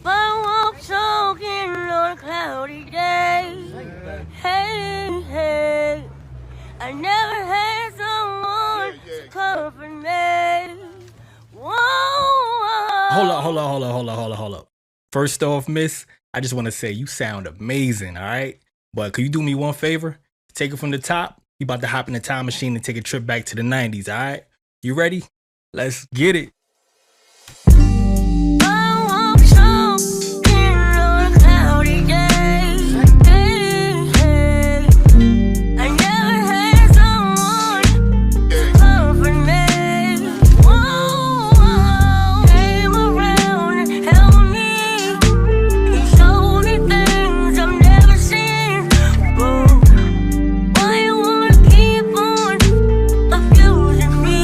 I walk choking on a cloudy day. Hey, hey, I never had someone to comfort me. Whoa. Hold up. First off, miss, I just want to say you sound amazing, all right? But could you do me one favor? Take it from the top. You about to hop in the time machine and take a trip back to the 90s, all right? You ready? Let's get it. I walk choking on a cloudy day. Hey, hey, I never had someone to comfort me. Whoa, came around and helped me. He showed me things I've never seen. Whoa, why you wanna keep on abusing me?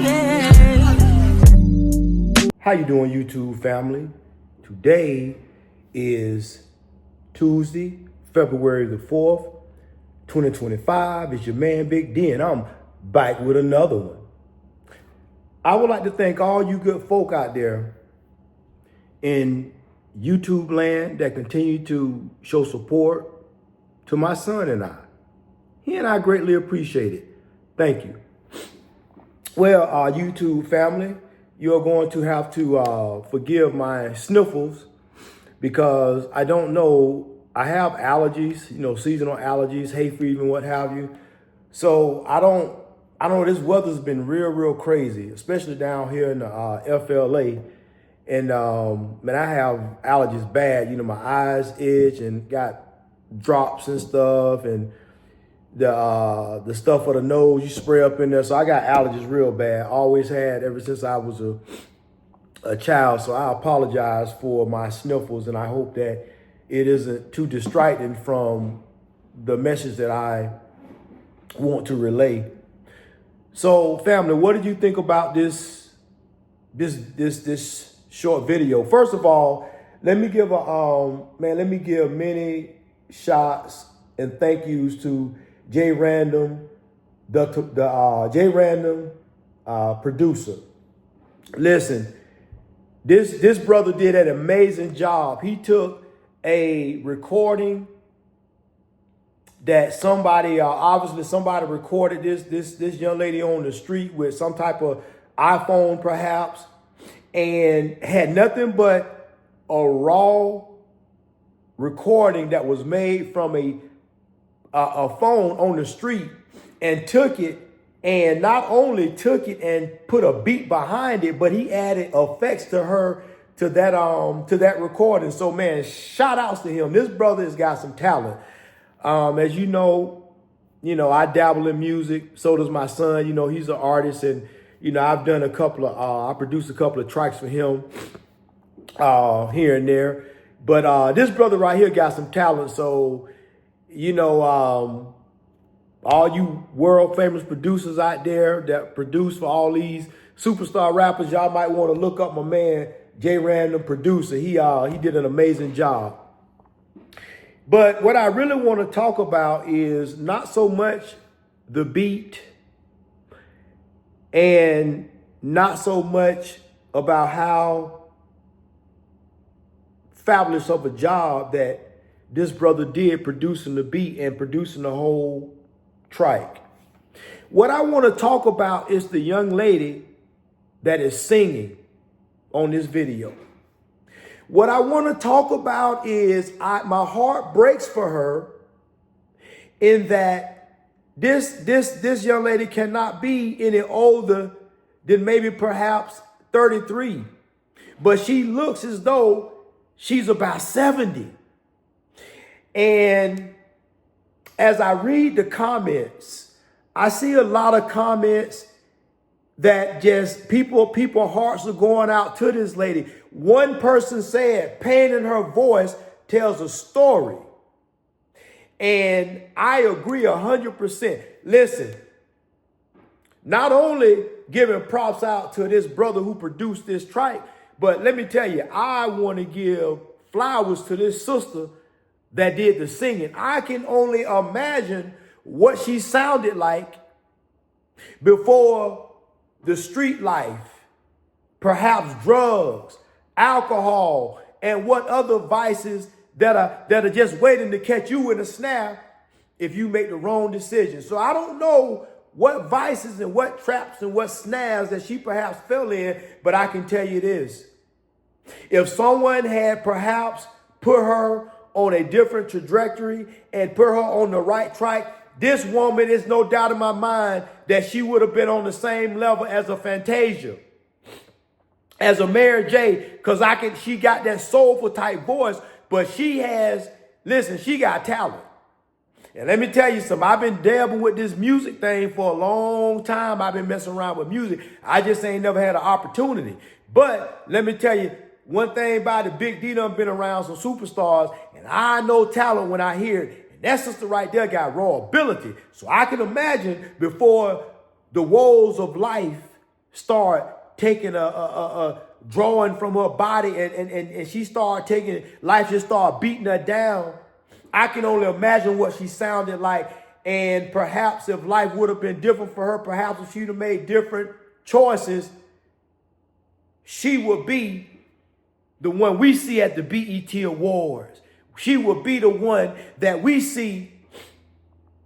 Yeah. How you doing, YouTube family? Today is Tuesday, February the 4th, 2025. It's your man, Big D, and I'm back with another one. I would like to thank all you good folk out there in YouTube land that continue to show support to my son and I. He and I greatly appreciate it. Thank you. Well, YouTube family, you're going to have to forgive my sniffles because I don't know. I have allergies, seasonal allergies, hay fever, and what have you. So I don't know. This weather's been real crazy, especially down here in the FLA. And man, I have allergies bad. My eyes itch and got drops and stuff, and the stuff for the nose you spray up in there. So I got allergies real bad. Always had ever since I was a child. So I apologize for my sniffles, and I hope that it isn't too distracting from the message that I want to relay. So family, what did you think about this short video? First of all, let me give many shots and thank yous to J Random, the J Random producer. Listen, this brother did an amazing job. He took a recording that somebody recorded this young lady on the street with some type of iPhone perhaps, and had nothing but a raw recording that was made from a phone on the street, and took it, and not only took it and put a beat behind it, but he added effects to that recording. So man, shout outs to him. This brother has got some talent. As you know, I dabble in music. So does my son. He's an artist, and I've done I produced a couple of tracks for him here and there. But this brother right here got some talent. So all you world famous producers out there that produce for all these superstar rappers, y'all might want to look up my man J Random producer. He did an amazing job. But what I really want to talk about is not so much the beat and not so much about how fabulous of a job that this brother did producing the beat and producing the whole track. What I want to talk about is the young lady that is singing on this video. What I want to talk about is my heart breaks for her in that this young lady cannot be any older than maybe perhaps 33, but she looks as though she's about 70. And as I read the comments, I see a lot of comments that just people hearts are going out to this lady. One person said, pain in her voice tells a story. And I agree 100%. Listen, not only giving props out to this brother who produced this track, but let me tell you, I want to give flowers to this sister that did the singing. I can only imagine what she sounded like before the street life, perhaps drugs, alcohol, and what other vices that are just waiting to catch you in a snare if you make the wrong decision. So I don't know what vices and what traps and what snares that she perhaps fell in, but I can tell you this. If someone had perhaps put her on a different trajectory and put her on the right track, this woman is no doubt in my mind that she would have been on the same level as a Fantasia, as a Mary J, because she got that soulful type voice, but she got talent. And let me tell you something, I've been dabbling with this music thing for a long time. I've been messing around with music. I just ain't never had an opportunity. But let me tell you, one thing about it, Big D done been around some superstars, and I know talent when I hear it. And that sister right there got raw ability. So I can imagine before the woes of life start taking a drawing from her body and she started taking, life just started beating her down. I can only imagine what she sounded like. And perhaps if life would have been different for her, perhaps if she'd have made different choices, she would be the one we see at the BET Awards. She would be the one that we see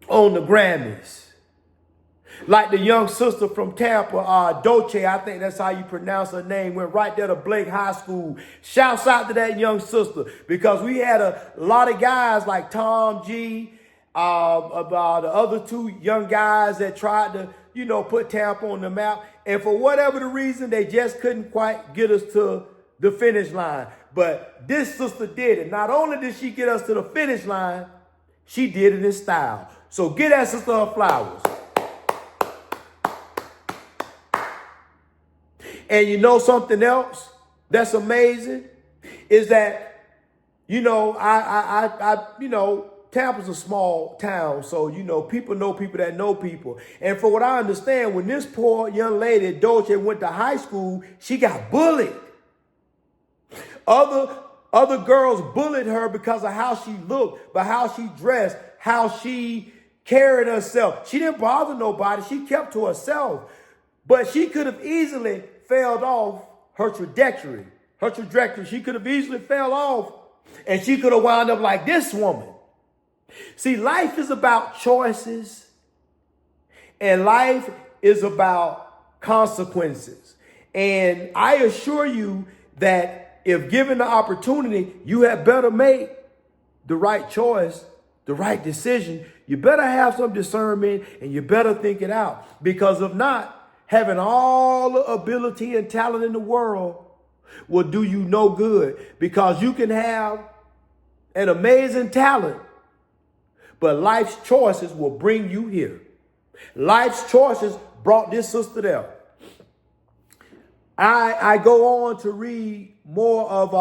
on the Grammys. Like the young sister from Tampa, Dolce, I think that's how you pronounce her name, went right there to Blake High School. Shouts out to that young sister, because we had a lot of guys like Tom G, about the other two young guys that tried to, put Tampa on the map. And for whatever the reason, they just couldn't quite get us to the finish line. But this sister did it. Not only did she get us to the finish line, she did it in style. So give that sister her flowers. And you know something else that's amazing is that, Tampa's a small town. So, people know people that know people. And for what I understand, when this poor young lady, Dolce, went to high school, she got bullied. Other girls bullied her because of how she looked, but how she dressed, how she carried herself. She didn't bother nobody. She kept to herself. But she could have easily failed off her trajectory. She could have easily fell off, and she could have wound up like this woman. See, life is about choices, and life is about consequences. And I assure you that if given the opportunity, you had better make the right choice, the right decision. You better have some discernment, and you better think it out. Because if not, having all the ability and talent in the world will do you no good, because you can have an amazing talent, but life's choices will bring you here. Life's choices brought this sister there. I go on to read more of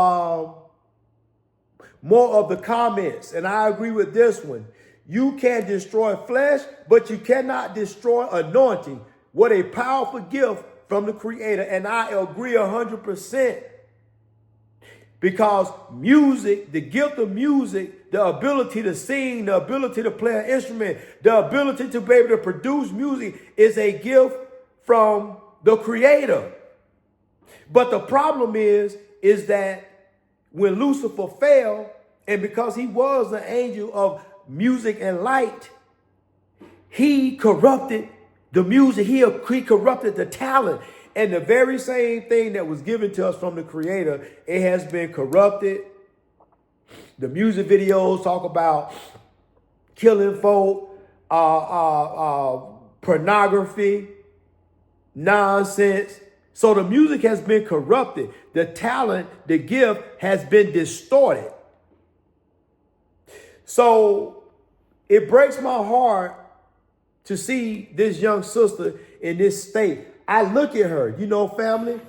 the comments, and I agree with this one. You can destroy flesh, but you cannot destroy anointing. What a powerful gift from the Creator. And I agree 100%. Because music, the gift of music, the ability to sing, the ability to play an instrument, the ability to be able to produce music is a gift from the Creator. But the problem is that when Lucifer fell, and because he was an angel of music and light, he corrupted the music, he corrupted the talent. And the very same thing that was given to us from the Creator, it has been corrupted. The music videos talk about killing folk, pornography, nonsense. So the music has been corrupted. The talent, the gift has been distorted. So it breaks my heart to see this young sister in this state. I look at her, family.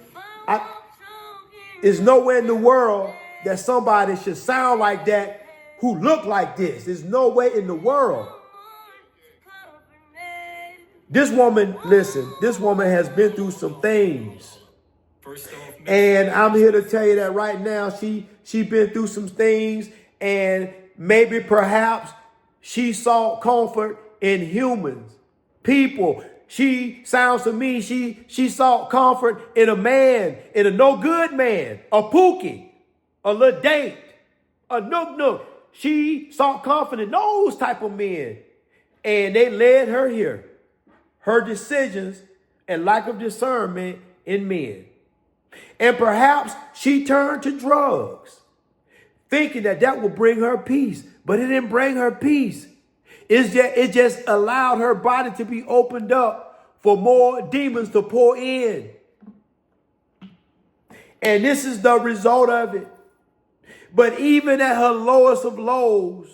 There's nowhere in the world that somebody should sound like that who look like this. There's no way in the world. This woman, listen, this woman has been through some things. And I'm here to tell you that right now, she been through some things, and maybe perhaps she sought comfort in humans, people, She sounds to me, she sought comfort in a man, in a no good man, a Pookie, a Lil Date, a Nook Nook. She sought comfort in those type of men. And they led her here. Her decisions and lack of discernment in men. And perhaps she turned to drugs, thinking that that would bring her peace. But it didn't bring her peace. It just allowed her body to be opened up for more demons to pour in. And this is the result of it. But even at her lowest of lows,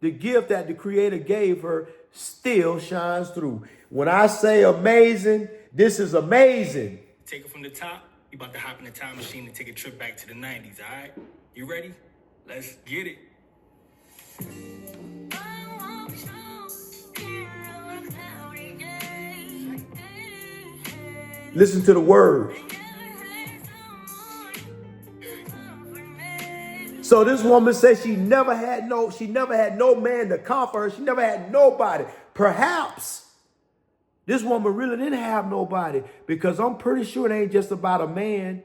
the gift that the Creator gave her still shines through. When I say amazing, this is amazing. Take it from the top. We about to hop in the time machine and take a trip back to the 90s, all right? You ready? Let's get it. Listen to the words. So this woman says she never had no man to comfort her. She never had nobody. Perhaps this woman really didn't have nobody, because I'm pretty sure it ain't just about a man.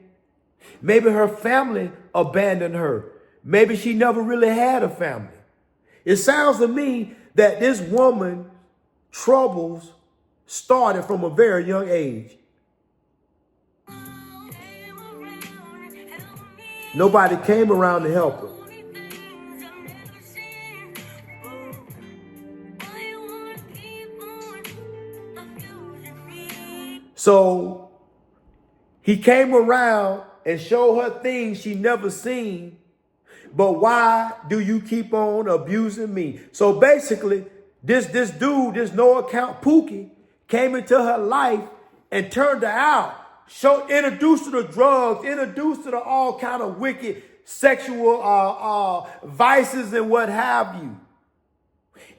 Maybe her family abandoned her. Maybe she never really had a family. It sounds to me that this woman's troubles started from a very young age. Nobody came around to help her. So he came around and showed her things she never seen. But why do you keep on abusing me? So basically, this dude, this no account Pookie, came into her life and turned her out. Introduced her to drugs, introduced her to all kind of wicked sexual vices and what have you.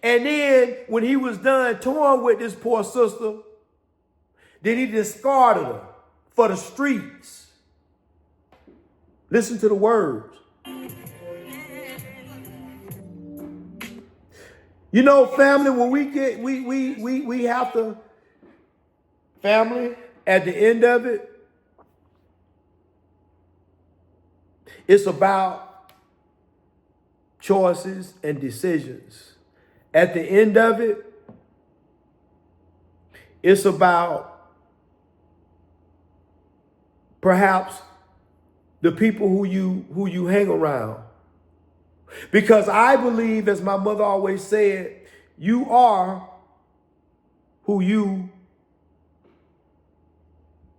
And then when he was done toying with this poor sister, then he discarded her for the streets. Listen to the words. You know, family, when we have to, family, at the end of it, it's about choices and decisions. At the end of it, it's about perhaps the people who you hang around. Because I believe, as my mother always said, you are who you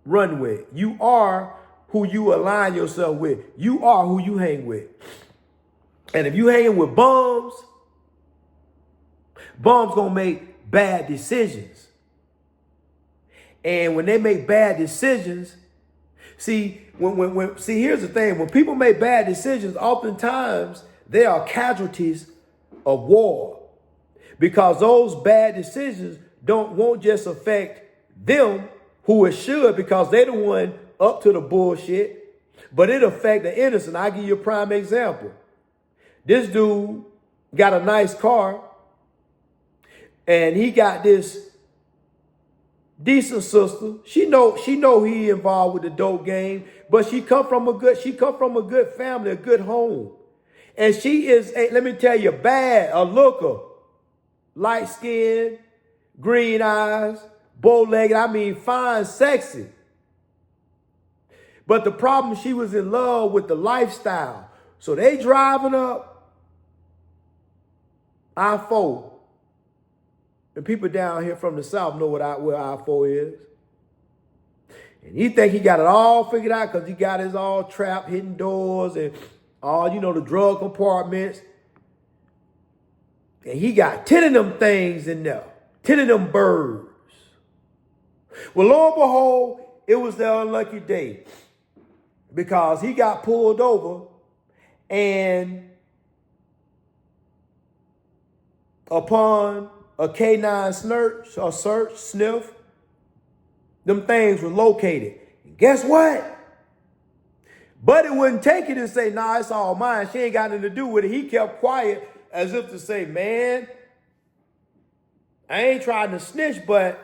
run with. You are who you align yourself with. You are who you hang with. And if you hanging with bums gonna make bad decisions. And when they make bad decisions, see, here's the thing. When people make bad decisions, oftentimes they are casualties of war. Because those bad decisions won't just affect them, who it should, because they the one up to the bullshit, but it affect the innocent. I'll give you a prime example. This dude got a nice car, and he got this decent sister. She know he involved with the dope game, but she come from a good family, a good home. And she is, let me tell you, bad, a looker, light skin, green eyes, bow-legged, I mean fine, sexy. But the problem, she was in love with the lifestyle. So they driving up I-4. And people down here from the South know where I-4 is. And he think he got it all figured out because he got his all trapped, hidden doors and all, the drug compartments. And he got 10 of them things in there, 10 of them birds. Well, lo and behold, it was the unlucky day, because he got pulled over, and upon a K9 sniff, them things were located. And guess what? Buddy wouldn't take it and say, nah, it's all mine. She ain't got nothing to do with it. He kept quiet as if to say, man, I ain't trying to snitch, but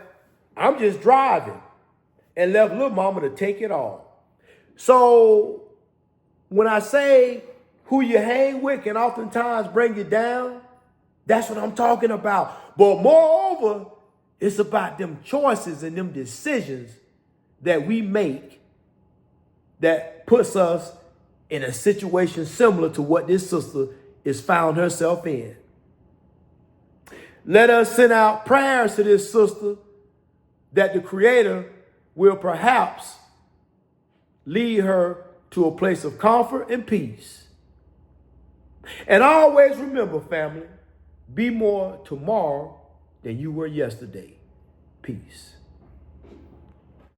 I'm just driving and left little mama to take it all. So when I say who you hang with can oftentimes bring you down, that's what I'm talking about. But moreover, it's about them choices and them decisions that we make that puts us in a situation similar to what this sister is found herself in. Let us send out prayers to this sister that the Creator will perhaps lead her to a place of comfort and peace. And always remember, family, be more tomorrow than you were yesterday. Peace.